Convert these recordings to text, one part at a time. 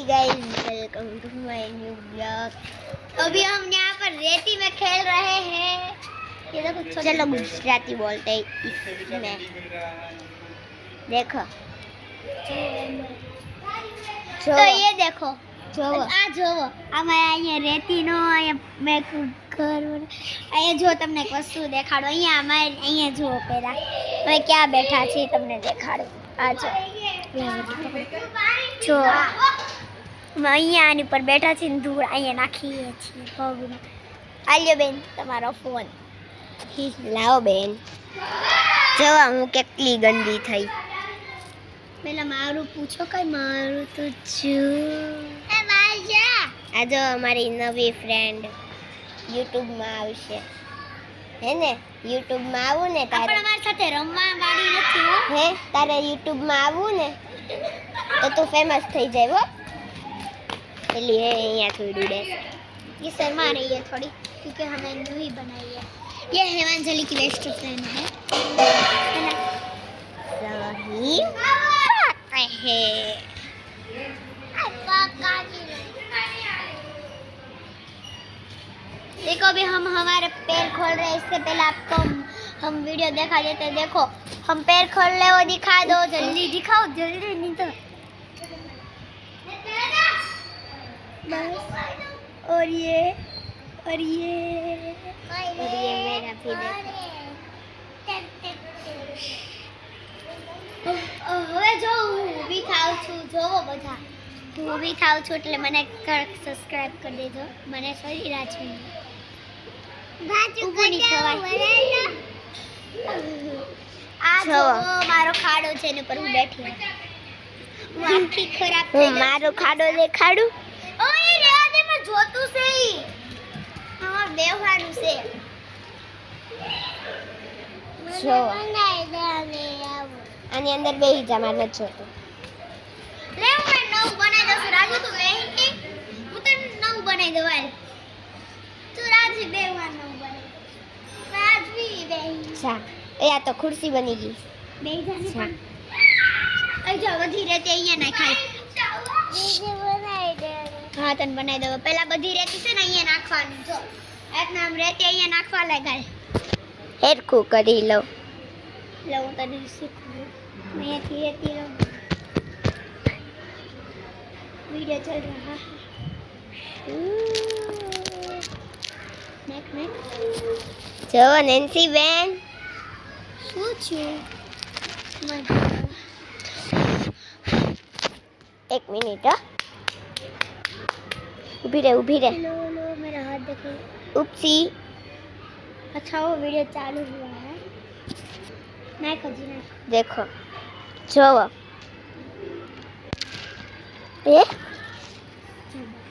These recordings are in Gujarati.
Guys, welcome to my new blog. अभी हम यहाँ पर रेती में खेल रहे हैं। ये देखो, चलो गुजराती बोलते हैं इसमें। देखो तो ये देखो જોવો આ જોવો અમારે અહીંયા રેતીનો અહીંયા મેં ઘર અહીંયા જો તમને એક વસ્તુ દેખાડો અહીંયા અમારે અહીંયા જુઓ પહેલા અમે ક્યાં બેઠા છીએ તમને દેખાડું આ જો જો અમે અહીંયા આની પર બેઠા છીએ ને ધૂળ અહીંયા નાખીએ છીએ પગમાં આલ્યો બેન તમારો ફોન લાવો બેન જોવા હું કેટલી ગંદી થઈ પેલા મારું પૂછો કઈ મારું તો આ જો અમારી નવી ફ્રેન્ડ યુટ્યુબમાં આવશે હે ને યુટ્યુબમાં આવું ને તારે અમારી સાથે રમવા વાળી નથી હે તારે યુટ્યુબમાં આવું ને તો તું ફેમસ થઈ જાય હો એટલે અહીંયા થોડી દે ये शर्मा रही है थोड़ी क्योंकि हमें न्यू ही बनाई है ये हेमांजलि की बेस्ट फ्रेंड है सही है देखो अभी हम हमारे पैर खोल रहे हैं इससे पहले आपको हम वीडियो दिखा देते देखो हम पैर खोल रहे वो दिखा दो जल्दी दिखाओ जल्दी नहीं तो बस और ये मेरा भी હવે જો હું ઊભી થાઉં છું જોવો બધા હું ઊભી થાઉં છું એટલે મને સબસ્ક્રાઇબ કરી દેજો મને સોરી રાજવી ઊભું નહીં થવાય આ જો મારો ખાડો છે એની પર હું બેઠી હું આખી ખરાબ થઈ ગઈ મારો ખાડો દેખાડું ઓય રેવા દે મને જોતું છે હા બેહવાનું છે જો આની અંદર બેહી જા માર નથી જોતું લે હું નવું બનાવી દઉં રાજુ તું બેહી હું તને નવું બનાવી દઉં હાલ તું રાજવી બેહવા નવું બનાવી રાજવી બેહી જા એ આ તો ખુરશી બની ગઈ બેહી જા ને અહીં જો બધી રેતી અહીંયા નાખાય બીજી બનાવી દે હા તને બનાવી દઉં પહેલા બધી રેતી છે ને અહીંયા નાખવાની જો એક નામ રેતી અહીંયા નાખવા લગાય હેરખું કરી લઉં હું તને શીખવું मैं ऐसी रहती हूँ वीडियो चल रहा है जो नैन्सी बेन एक मिनट उभी रहे लो मेरा हाथ देखो उपसी अच्छा वो वीडियो चालू हुआ है नहीं खजी नहीं देखो જોવો એ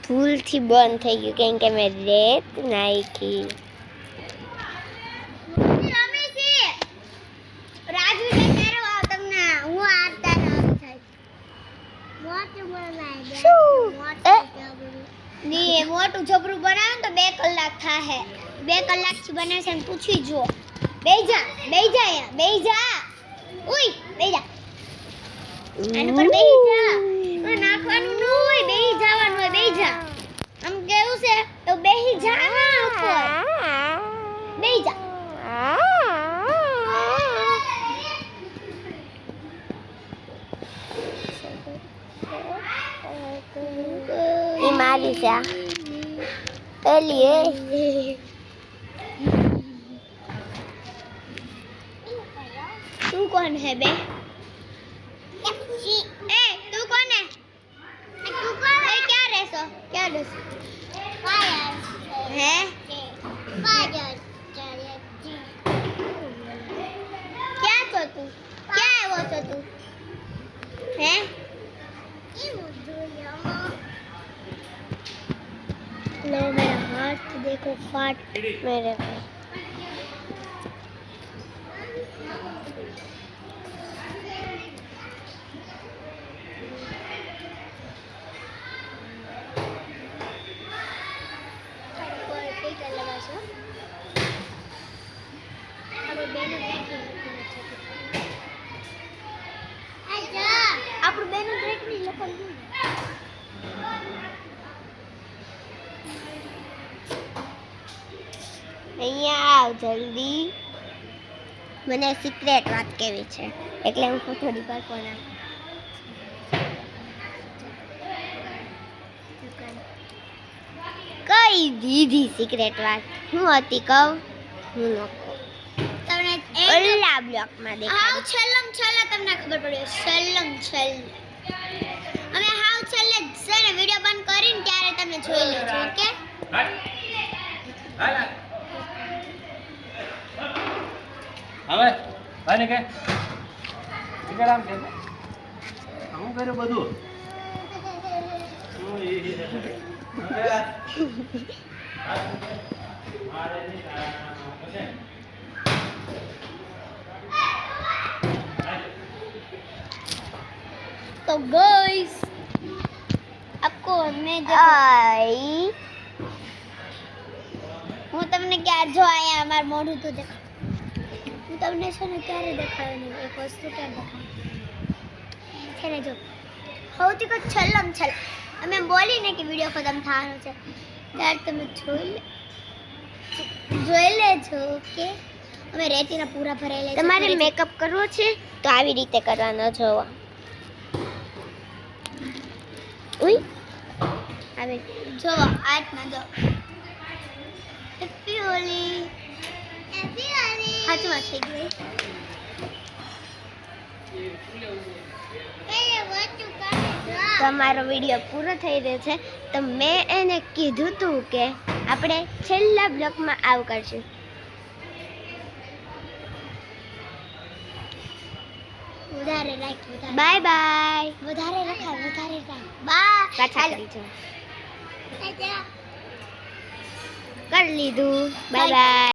ભૂલથી બંધ થઈ ગયું કેમ કે મેં રેત નાખી રાજુ ને કેરો આવ તમને હું આતા રામ થાય મોટું જબરું બનાવે તો 2 કલાક થાહે 2 કલાક થી બને છે ને પૂછી જો બેહી જા ઉઈ બેહી જા આને પર બેહી જા તો નાખવાનું ન હોય બેહી જવાનું હોય બેહી જા આમ કેવું છે તો બેહી જા ના ઉપર બેહી જા ઈ મારી છે એલી तू कौन है बे ए तू कौन है क्या रेसो क्या है क्या तो तू क्या है वो तो तू है लो मेरा हाथ देखो फाट मेरे આપણું બેનું બ્રેક નહીં લખવાનું અહીંયા આવ જલ્દી. મને સિક્રેટ વાત કેવી છે એટલે હું થોડી વાર ફોન આપ. કઈ દીધી સિક્રેટ વાત હું હતી કહું હું ન કહું તમને ઓલા બ્લોકમાં દેખાડું. છેલ્લમ છેલ્લે તમને ખબર પડે છેલ્લમ છેલ્લે અમે હાવ છેલ્લે છે ને વિડિયો બંધ કરીને ત્યારે તમે જોઈ લેજો. ઓકે હવે ભાઈને કે ઠીક આમ કે હું કર્યું બધું तो गाइस आपको मैं आई હું તમને ક્યાં જો આયા અમાર મોઢું તો દેખ. હું તમને છે ને ક્યારે દેખાડું નહીં એક વસ્તુ ક્યારે દેખાડું છે ને જો સૌથી કોઈ છેલ્લમ છેલ્લે અમે બોલીને કે વિડીયો ખતમ થવાનો છે ત્યારે તમે જોઈ લેજો કે અમે રેતીના પૂરા ભરેલા. તમારે મેકઅપ કરવો છે તો આવી રીતે કરવાનો જોવા. ઉઈ આવે જો આટમાં જો હેપી હોલી હાથમાં થઈ ગઈ. તમારો વિડીયો પૂરો થઈ રહ્યો છે તો મેં એને કીધું તું કે આપણે છેલ્લા બ્લોકમાં આવું કરશું. વધારે રાખ બાય બાય. વધારે રખાય વધારે રાખ બાય. પાછા કરી જો કરી લીધું. Bye bye.